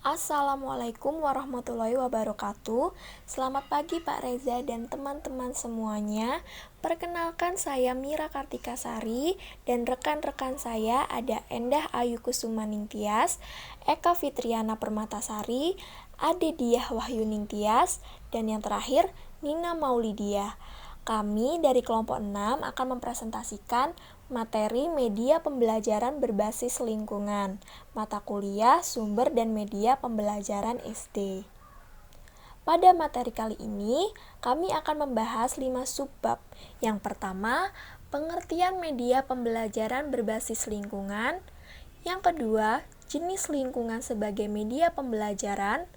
Assalamualaikum warahmatullahi wabarakatuh. Selamat pagi Pak Reza dan teman-teman semuanya. Perkenalkan saya Mira Kartikasari dan rekan-rekan saya ada Endah Ayu Kusuma Ningtyas, Eka Fitriana Permatasari, Ade Diah Wahyu Ningtyas, dan yang terakhir Nina Maulidiah. Kami dari kelompok 6 akan mempresentasikan materi media pembelajaran berbasis lingkungan, mata kuliah, sumber, dan media pembelajaran SD. Pada materi kali ini, kami akan membahas 5 subbab. Yang pertama, pengertian media pembelajaran berbasis lingkungan. Yang kedua, jenis lingkungan sebagai media pembelajaran.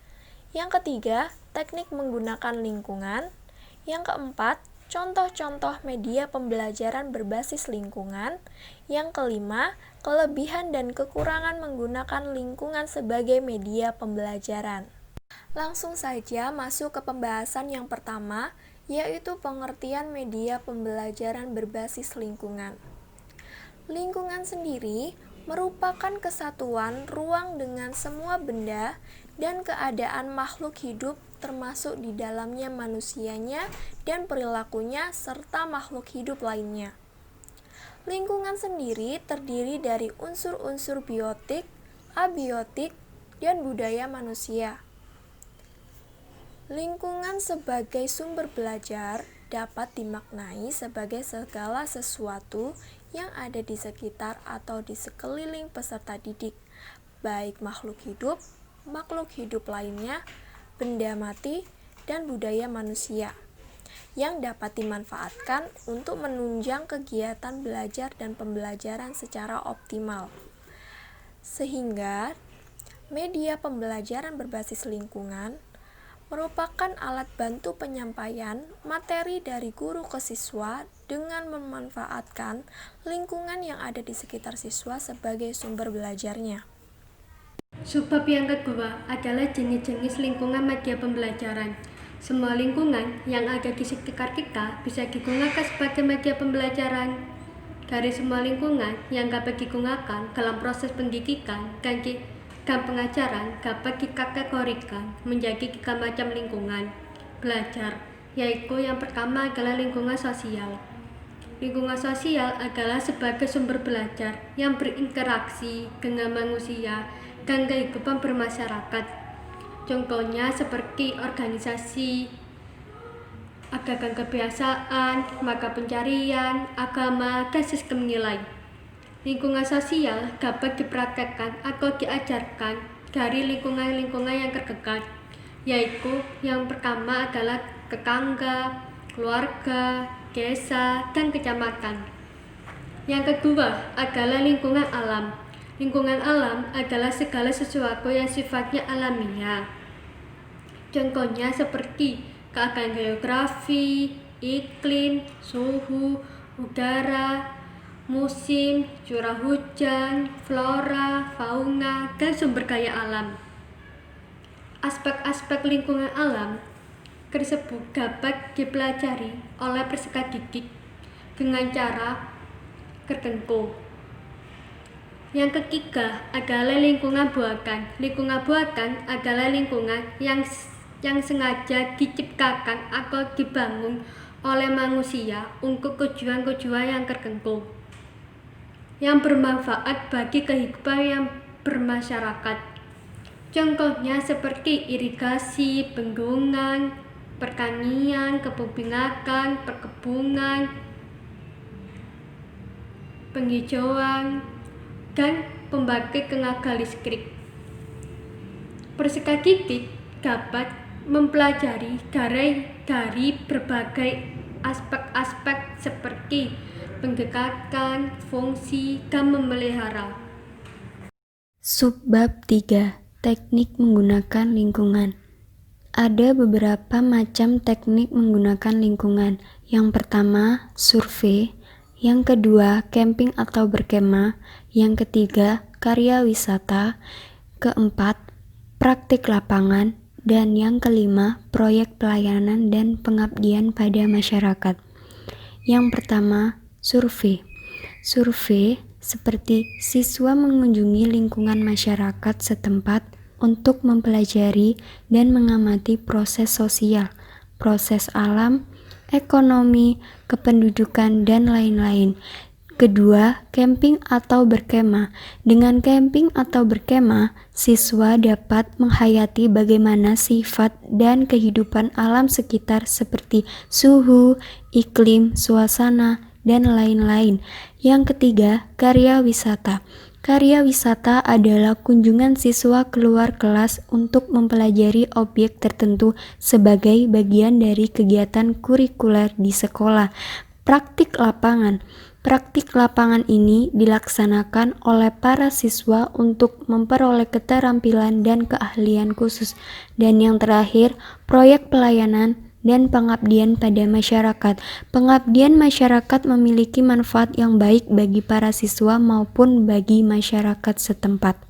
Yang ketiga, teknik menggunakan lingkungan. Yang keempat, contoh-contoh media pembelajaran berbasis lingkungan. Yang kelima, kelebihan dan kekurangan menggunakan lingkungan sebagai media pembelajaran. Langsung saja masuk ke pembahasan yang pertama, yaitu pengertian media pembelajaran berbasis lingkungan. Lingkungan sendiri merupakan kesatuan ruang dengan semua benda dan keadaan makhluk hidup termasuk di dalamnya manusianya dan perilakunya serta makhluk hidup lainnya. Lingkungan sendiri terdiri dari unsur-unsur biotik, abiotik, dan budaya manusia. Lingkungan sebagai sumber belajar dapat dimaknai sebagai segala sesuatu yang ada di sekitar atau di sekeliling peserta didik, baik makhluk hidup lainnya, benda mati, dan budaya manusia, yang dapat dimanfaatkan untuk menunjang kegiatan belajar dan pembelajaran secara optimal. Sehingga, media pembelajaran berbasis lingkungan merupakan alat bantu penyampaian materi dari guru ke siswa dengan memanfaatkan lingkungan yang ada di sekitar siswa sebagai sumber belajarnya. Subbab yang kedua adalah jenis-jenis lingkungan media pembelajaran. Semua lingkungan yang ada di sekitar kita bisa digunakan sebagai media pembelajaran. Dari semua lingkungan yang dapat digunakan dalam proses pendidikan dan pengajaran dapat dikategorikan menjadi 3 macam lingkungan belajar, yaitu yang pertama adalah lingkungan sosial. Lingkungan sosial adalah sebagai sumber belajar yang berinteraksi dengan manusia dan kehidupan bermasyarakat. Contohnya seperti organisasi, agar kebiasaan, maka pencarian, agama, dan sistem nilai. Lingkungan sosial dapat dipraktekkan atau diajarkan dari lingkungan-lingkungan yang terdekat, yaitu yang pertama adalah tetangga, keluarga, desa, dan kecamatan. Yang kedua adalah lingkungan alam. Lingkungan alam adalah segala sesuatu yang sifatnya alamiah. Contohnya seperti keadaan geografi, iklim, suhu, udara, musim, curah hujan, flora, fauna, dan sumber daya alam. Aspek-aspek lingkungan alam tersebut dapat dipelajari oleh peserta didik dengan cara tertentu. Yang ketiga adalah lingkungan buatan. Lingkungan buatan adalah lingkungan yang sengaja diciptakan atau dibangun oleh manusia untuk tujuan-tujuan yang tertentu, yang bermanfaat bagi kehidupan yang bermasyarakat. Contohnya seperti irigasi, bendungan, pertanian, kebun binatang, perkebunan, penghijauan, dan pembangkit tenaga listrik. Peserta didik dapat mempelajari dari berbagai aspek-aspek seperti pendekatan, fungsi, dan memelihara. Subbab 3. Teknik menggunakan lingkungan. Ada beberapa macam teknik menggunakan lingkungan. Yang pertama, survei. Yang kedua, camping atau berkemah. Yang ketiga, karya wisata. Keempat, praktik lapangan. Dan yang kelima, proyek pelayanan dan pengabdian pada masyarakat. Yang pertama, survei. Survei seperti siswa mengunjungi lingkungan masyarakat setempat untuk mempelajari dan mengamati proses sosial, proses alam, ekonomi, kependudukan, dan lain-lain. Kedua, camping atau berkemah. Dengan camping atau berkemah, siswa dapat menghayati bagaimana sifat dan kehidupan alam sekitar seperti suhu, iklim, suasana, dan lain-lain. Yang ketiga, karya wisata. Karya wisata adalah kunjungan siswa keluar kelas untuk mempelajari objek tertentu sebagai bagian dari kegiatan kurikuler di sekolah. Praktik lapangan. Praktik lapangan ini dilaksanakan oleh para siswa untuk memperoleh keterampilan dan keahlian khusus. Dan yang terakhir, proyek pelayanan dan pengabdian pada masyarakat. Pengabdian masyarakat memiliki manfaat yang baik bagi para siswa maupun bagi masyarakat setempat.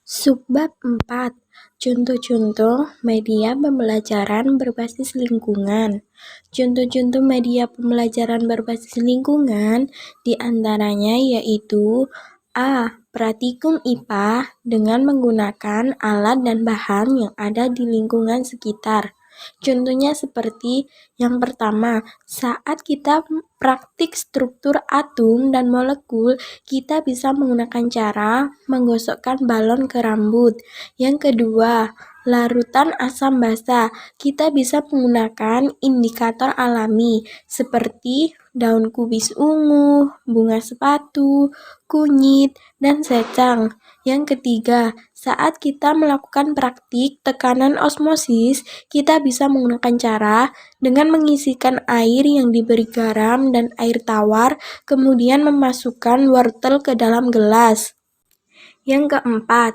Subbab 4. Contoh-contoh media pembelajaran berbasis lingkungan. Contoh-contoh media pembelajaran berbasis lingkungan diantaranya yaitu A. Praktikum IPA dengan menggunakan alat dan bahan yang ada di lingkungan sekitar. Contohnya seperti yang pertama, saat kita praktik struktur atom dan molekul, kita bisa menggunakan cara menggosokkan balon ke rambut. Yang kedua, larutan asam basa. Kita bisa menggunakan indikator alami seperti daun kubis ungu, bunga sepatu, kunyit, dan secang. Yang ketiga, saat kita melakukan praktik tekanan osmosis, kita bisa menggunakan cara dengan mengisikan air yang diberi garam dan air tawar, kemudian memasukkan wortel ke dalam gelas. Yang keempat,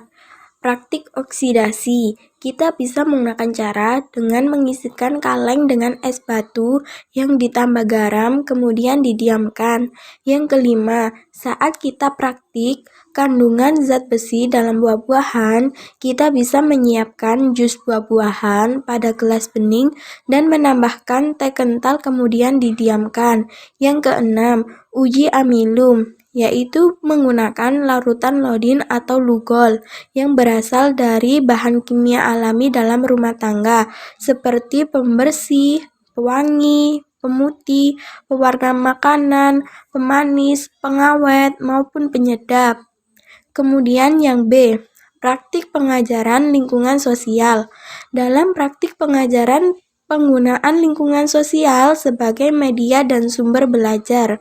praktik oksidasi. Kita bisa menggunakan cara dengan mengisikan kaleng dengan es batu yang ditambah garam, kemudian didiamkan. Yang kelima, saat kita praktik kandungan zat besi dalam buah-buahan, kita bisa menyiapkan jus buah-buahan pada gelas bening dan menambahkan teh kental kemudian didiamkan. Yang keenam, uji amilum, yaitu menggunakan larutan iodin atau lugol yang berasal dari bahan kimia alami dalam rumah tangga seperti pembersih, pewangi, pemutih, pewarna makanan, pemanis, pengawet, maupun penyedap. Kemudian yang B, praktik pengajaran lingkungan sosial. Dalam praktik pengajaran, penggunaan lingkungan sosial sebagai media dan sumber belajar.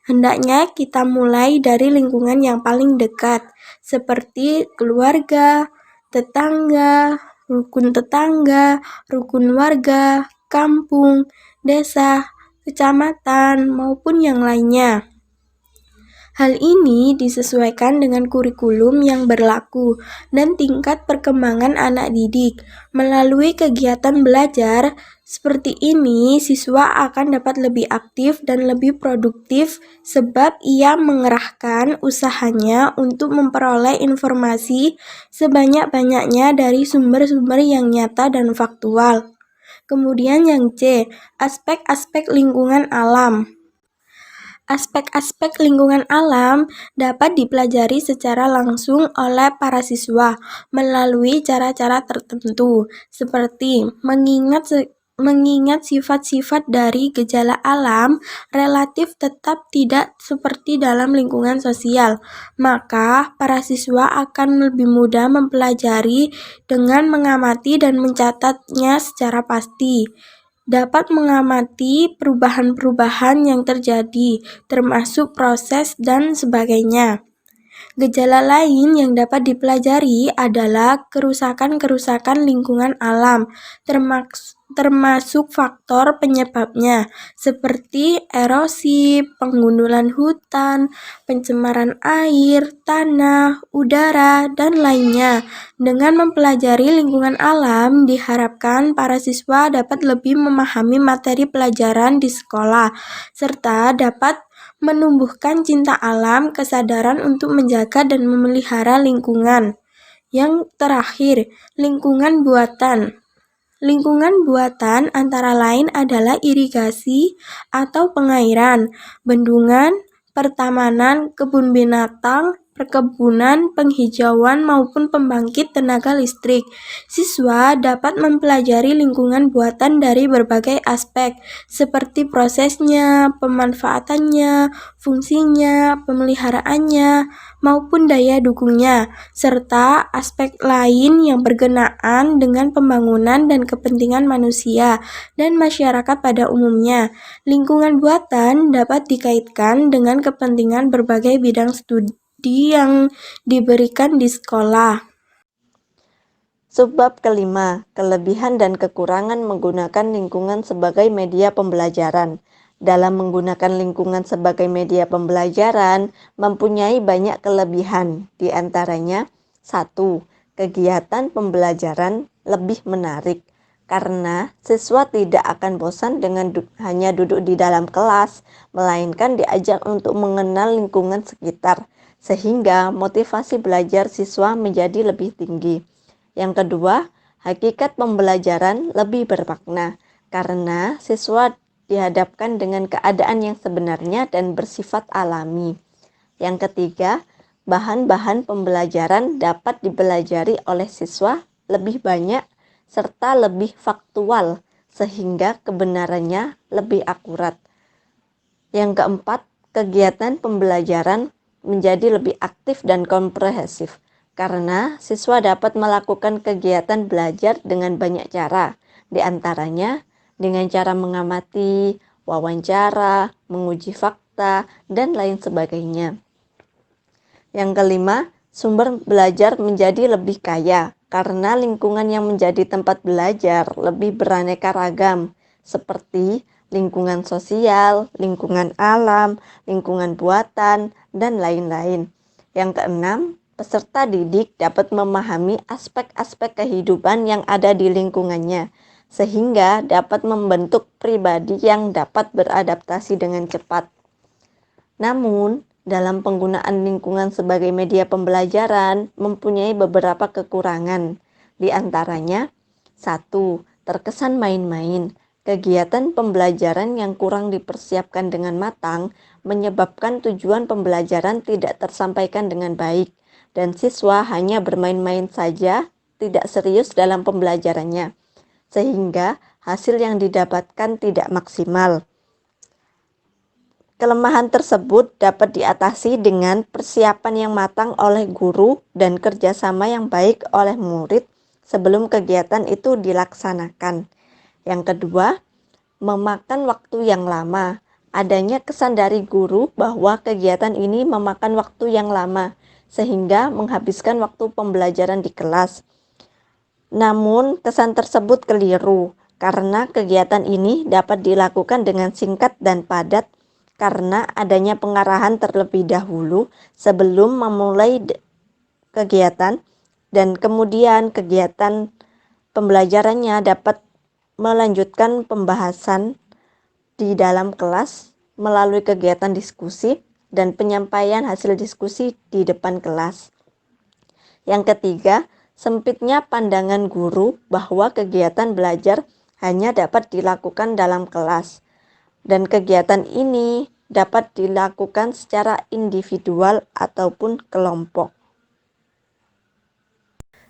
Hendaknya kita mulai dari lingkungan yang paling dekat, seperti keluarga, tetangga, rukun warga, kampung, desa, kecamatan, maupun yang lainnya. Hal ini disesuaikan dengan kurikulum yang berlaku dan tingkat perkembangan anak didik. Melalui kegiatan belajar seperti ini, siswa akan dapat lebih aktif dan lebih produktif sebab ia mengerahkan usahanya untuk memperoleh informasi sebanyak-banyaknya dari sumber-sumber yang nyata dan faktual. Kemudian yang C, aspek-aspek lingkungan alam. Aspek-aspek lingkungan alam dapat dipelajari secara langsung oleh para siswa melalui cara-cara tertentu, seperti mengingat sifat-sifat dari gejala alam relatif tetap tidak seperti dalam lingkungan sosial. Maka, para siswa akan lebih mudah mempelajari dengan mengamati dan mencatatnya secara pasti. Dapat mengamati perubahan-perubahan yang terjadi, termasuk proses dan sebagainya. Gejala lain yang dapat dipelajari adalah kerusakan-kerusakan lingkungan alam, termasuk faktor penyebabnya, seperti erosi, penggundulan hutan, pencemaran air, tanah, udara, dan lainnya. Dengan mempelajari lingkungan alam, diharapkan para siswa dapat lebih memahami materi pelajaran di sekolah, serta dapat menumbuhkan cinta alam, kesadaran untuk menjaga dan memelihara lingkungan. Yang terakhir, lingkungan buatan. Lingkungan buatan antara lain adalah irigasi atau pengairan, bendungan, pertamanan, kebun binatang, perkebunan, penghijauan, maupun pembangkit tenaga listrik. Siswa dapat mempelajari lingkungan buatan dari berbagai aspek, seperti prosesnya, pemanfaatannya, fungsinya, pemeliharaannya, maupun daya dukungnya, serta aspek lain yang berkenaan dengan pembangunan dan kepentingan manusia dan masyarakat pada umumnya. Lingkungan buatan dapat dikaitkan dengan kepentingan berbagai bidang studi yang diberikan di sekolah. Subbab kelima, kelebihan dan kekurangan menggunakan lingkungan sebagai media pembelajaran. Dalam menggunakan lingkungan sebagai media pembelajaran mempunyai banyak kelebihan, di antaranya 1. Kegiatan pembelajaran lebih menarik, karena siswa tidak akan bosan dengan hanya duduk di dalam kelas, melainkan diajak untuk mengenal lingkungan sekitar, sehingga motivasi belajar siswa menjadi lebih tinggi. Yang kedua, hakikat pembelajaran lebih bermakna, karena siswa dihadapkan dengan keadaan yang sebenarnya dan bersifat alami. Yang ketiga, bahan-bahan pembelajaran dapat dipelajari oleh siswa lebih banyak serta lebih faktual, sehingga kebenarannya lebih akurat. Yang keempat, kegiatan pembelajaran menjadi lebih aktif dan komprehensif, karena siswa dapat melakukan kegiatan belajar dengan banyak cara, di antaranya dengan cara mengamati, wawancara, menguji fakta, dan lain sebagainya. Yang kelima, sumber belajar menjadi lebih kaya, karena lingkungan yang menjadi tempat belajar lebih beraneka ragam, seperti lingkungan sosial, lingkungan alam, lingkungan buatan, dan lain-lain. Yang keenam, peserta didik dapat memahami aspek-aspek kehidupan yang ada di lingkungannya, sehingga dapat membentuk pribadi yang dapat beradaptasi dengan cepat. Namun, dalam penggunaan lingkungan sebagai media pembelajaran mempunyai beberapa kekurangan. Di antaranya, 1. Terkesan main-main. Kegiatan pembelajaran yang kurang dipersiapkan dengan matang menyebabkan tujuan pembelajaran tidak tersampaikan dengan baik, dan siswa hanya bermain-main saja, tidak serius dalam pembelajarannya, sehingga hasil yang didapatkan tidak maksimal. Kelemahan tersebut dapat diatasi dengan persiapan yang matang oleh guru dan kerjasama yang baik oleh murid sebelum kegiatan itu dilaksanakan. Yang kedua, memakan waktu yang lama. Adanya kesan dari guru bahwa kegiatan ini memakan waktu yang lama, sehingga menghabiskan waktu pembelajaran di kelas. Namun, kesan tersebut keliru, karena kegiatan ini dapat dilakukan dengan singkat dan padat karena adanya pengarahan terlebih dahulu sebelum memulai kegiatan, dan kemudian kegiatan pembelajarannya dapat melanjutkan pembahasan di dalam kelas melalui kegiatan diskusi dan penyampaian hasil diskusi di depan kelas. Yang ketiga, sempitnya pandangan guru bahwa kegiatan belajar hanya dapat dilakukan dalam kelas, dan kegiatan ini dapat dilakukan secara individual ataupun kelompok.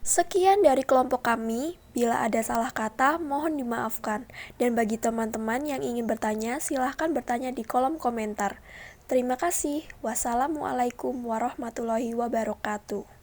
Sekian dari kelompok kami, bila ada salah kata mohon dimaafkan. Dan bagi teman-teman yang ingin bertanya, silahkan bertanya di kolom komentar. Terima kasih. Wassalamualaikum warahmatullahi wabarakatuh.